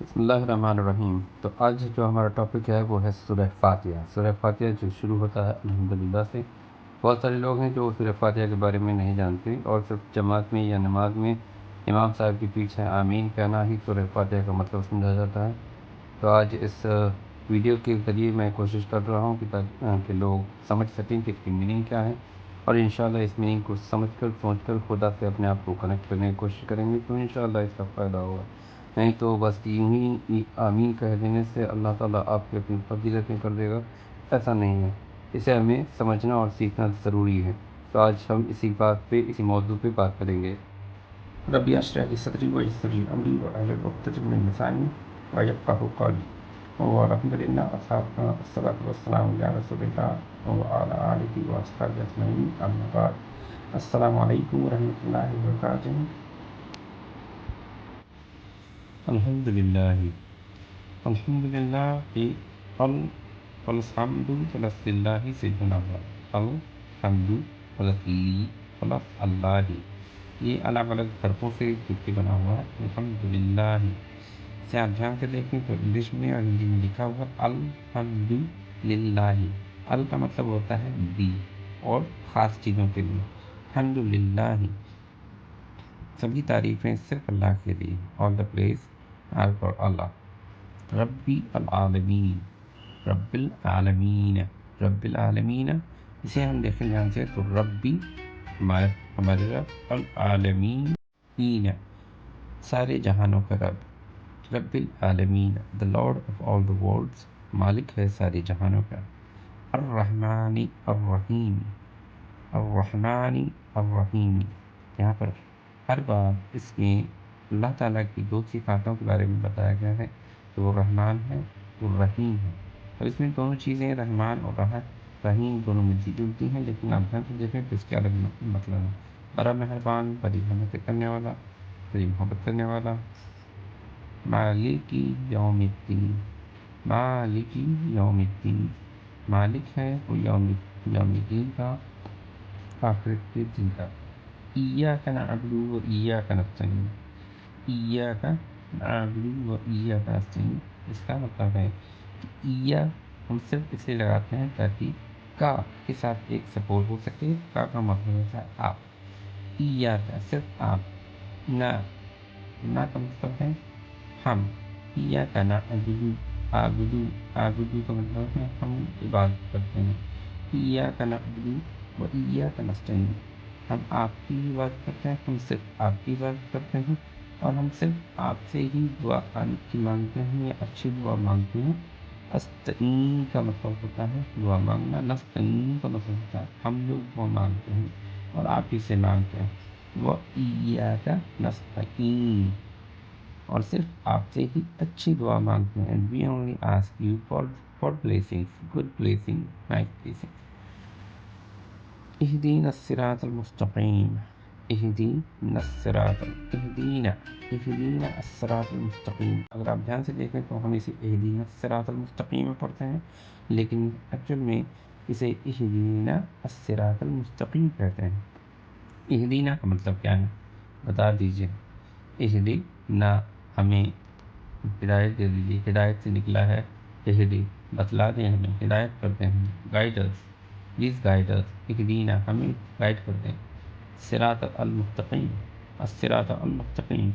بسم اللہ الرحمن الرحیم۔ تو آج جو ہمارا ٹاپک ہے وہ ہے سورہ فاتحہ۔ سورہ فاتحہ جو شروع ہوتا ہے الحمدللہ سے۔ بہت سارے لوگ ہیں جو سورہ فاتحہ کے بارے میں نہیں جانتے اور صرف جماعت میں یا نماز میں امام صاحب کے پیچھے آمین کہنا ہی سورہ فاتحہ کا مطلب سمجھا جاتا ہے۔ تو آج اس ویڈیو کے ذریعے میں کوشش کر رہا ہوں کہ لوگ سمجھ سکیں کہ اس کی میننگ کیا ہے، اور انشاءاللہ اس میننگ کو سمجھ کر خدا سے اپنے آپ کو کنیکٹ کرنے کی کوشش کریں گے تو انشاءاللہ اس کا فائدہ ہوگا۔ نہیں تو بس یوں ہی آمین کہہ دینے سے اللہ تعالیٰ آپ کی اپنی فضیلتیں کر دے گا، ایسا نہیں ہے۔ اسے ہمیں سمجھنا اور سیکھنا ضروری ہے۔ تو آج ہم اسی موضوع پہ بات کریں گے۔ ربی اشرح لی صدری ویسر لی امری واحلل عقدۃ من لسانی یفقهوا قولی والحمدللہ والصلاۃ والسلام علی رسول اللہ وعلی آلہ واصحابہ اجمعین، اما بعد۔ السلام علیکم ورحمۃ اللہ وبرکاتہ۔ الحمدللہ الحمد للہ سیدنا الحمد اللہ، یہ الگ الگ حرفوں سے جڑ کے بنا ہوا ہے الحمدللہ سے۔ آپ دھیان سے دیکھیں تو انگلش میں اور ہندی میں لکھا ہوا الحمد للہ۔ ال کا مطلب ہوتا ہے دی اور خاص چیزوں کے لیے۔ الحمد للہ سبھی تعریفیں صرف اللہ کے لیے۔ آل دا پریز آر فار اللہ۔ ربی العالمین، رب العالمین، رب العالمین، اسے ہم دیکھیں دھیان سے تو ربی ہمارے رب، العالمین سارے جہانوں کا رب، رب العالمین the lord of all the worlds، مالک ہے سارے جہانوں کا۔ الرحمن الرحیم، الرحمن الرحیم، یہاں پر ہر بار اس کے اللہ تعالیٰ کی دو صفاتوں کے بارے میں بتایا گیا ہے کہ وہ رحمان ہے، وہ رحیم ہے، اور اس میں دونوں چیزیں رحمان اور رحیم دونوں ملتی جلتی ہیں، لیکن آپ دھیان سے دیکھیں تو اس کے الگ مطلب ہے۔ بڑا مہربان، بڑی رحمت کرنے والا، بڑی محبت کرنے والا۔ مالک یوم الدین، مالک یوم الدین، مالک ہے وہ یوم الدین کا، آخرت کے دن کا۔ ایاک نعبد و ایاک نستعین، ایاک نعبد و ایاک نستعین، اس کا مطلب ہے کہ ہم صرف اس لیے لگاتے ہیں تاکہ کا کے ساتھ ایک سپورٹ ہو سکے۔ کا مطلب ہوتا ہے آپ، ایاک صرف آپ، نہ کا مطلب ہے ہم، ایاک نعبد عابدو کا مطلب ہے ہم عبادت کرتے ہیں۔ ایاک نعبد و ایاک نستعین، ہم آپ کی عبادت کرتے ہیں، ہم صرف آپ کی عبادت کرتے ہیں، اور ہم صرف آپ سے ہی دعا کی مانگتے ہیں یا اچھی دعا مانگتے ہیں۔ استعین کا مطلب ہوتا ہے دعا مانگنا، نستعین کا مطلب ہوتا ہے ہم لوگ دعا مانگتے ہیں اور آپ ہی سے مانگتے ہیں۔ وَإِيَّاكَ نَسْتَعِينُ، اور صرف آپ سے ہی اچھی دعا مانگتے ہیں۔ And we only ask you for blessings, good blessing, nice blessing۔ اہدینا الصراط المستقیم، اہدینا الصراط المستقیم۔ اگر آپ دھیان سے دیکھیں تو ہم اسے اہدینا الصراط المستقیم پڑھتے ہیں، لیکن ایکچوئل میں اسے اہدینا الصراط المستقیم کہتے ہیں۔ اہدینا کا مطلب کیا ہے بتا دیجئے۔ اہدینا، ہمیں ہدایت دے دیجیے، ہدایت سے نکلا ہے اہدی، بتلا دیں ہمیں، ہدایت کرتے ہیں، گائیڈرز، پلیز گائیڈرز، اہدینا ہمیں گائیڈ کر دیں۔ صراط المستقیم، الصراط المستقیم،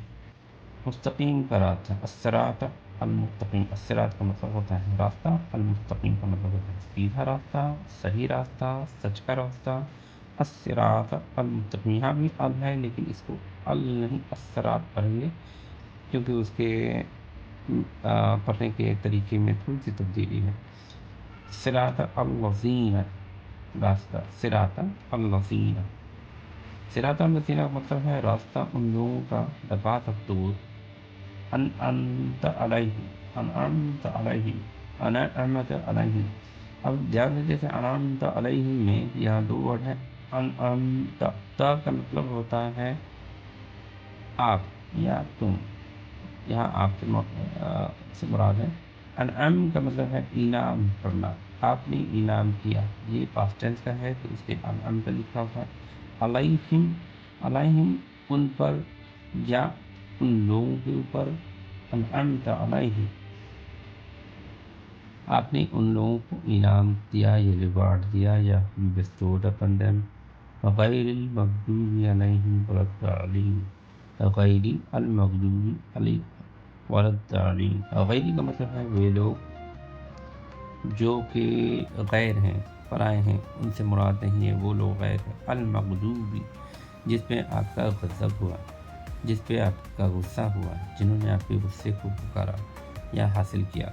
مستقیم کا راستہ، الصراط المستقیم، الصراط کا مطلب ہوتا ہے راستہ، المستقیم کا مطلب ہوتا ہے سیدھا راستہ، صحیح راستہ، سچ کا راستہ۔ الصراط المستقیم، یہاں بھی ال ہے لیکن اس کو ال نہیں الصراط پڑھیں گے، کیونکہ اس کے پڑھنے کے طریقے میں تھوڑی سی تبدیلی ہے۔ صراط الذین، راستہ، صراط الذین، صراط الذین کا مطلب ہے راستہ ان لوگوں کا، the path of those انعمت علیہم، انعمت علیہم، انعمت علیہم۔ اب دھیان سے جیسے انعمت علیہم میں یہاں دو ورڈ ہیں، انعمت، تا کا مطلب ہوتا ہے آپ یا تم، یہاں آپ سے مراد ہے۔ انعم کا مطلب ہے انعام کرنا، آپ نے انعام کیا، یہ پاسٹ ٹینس کا ہے تو اس لیے انعمت لکھا ہوا ہے۔ علیہم، علیہم ان پر یا ان لوگوں کے اوپر، انعمت علیہم، آپ نے ان لوگوں کو انعام دیا یا ریوارڈ دیا یا bestowed upon them، غیر المغضوب علیہم ولا الضالین، غیر المغضوب علیہم ولا الضالین، غیر کا مطلب ہے وہ لوگ جو کہ غیر ہیں، پرائے ہیں، ان سے مراد نہیں ہے وہ لوگ غیر ہیں، المغضوب جس پہ آپ کا غضب ہوا، جس پہ آپ کا غصہ ہوا، جنہوں نے آپ کے غصے کو پکارا یا حاصل کیا،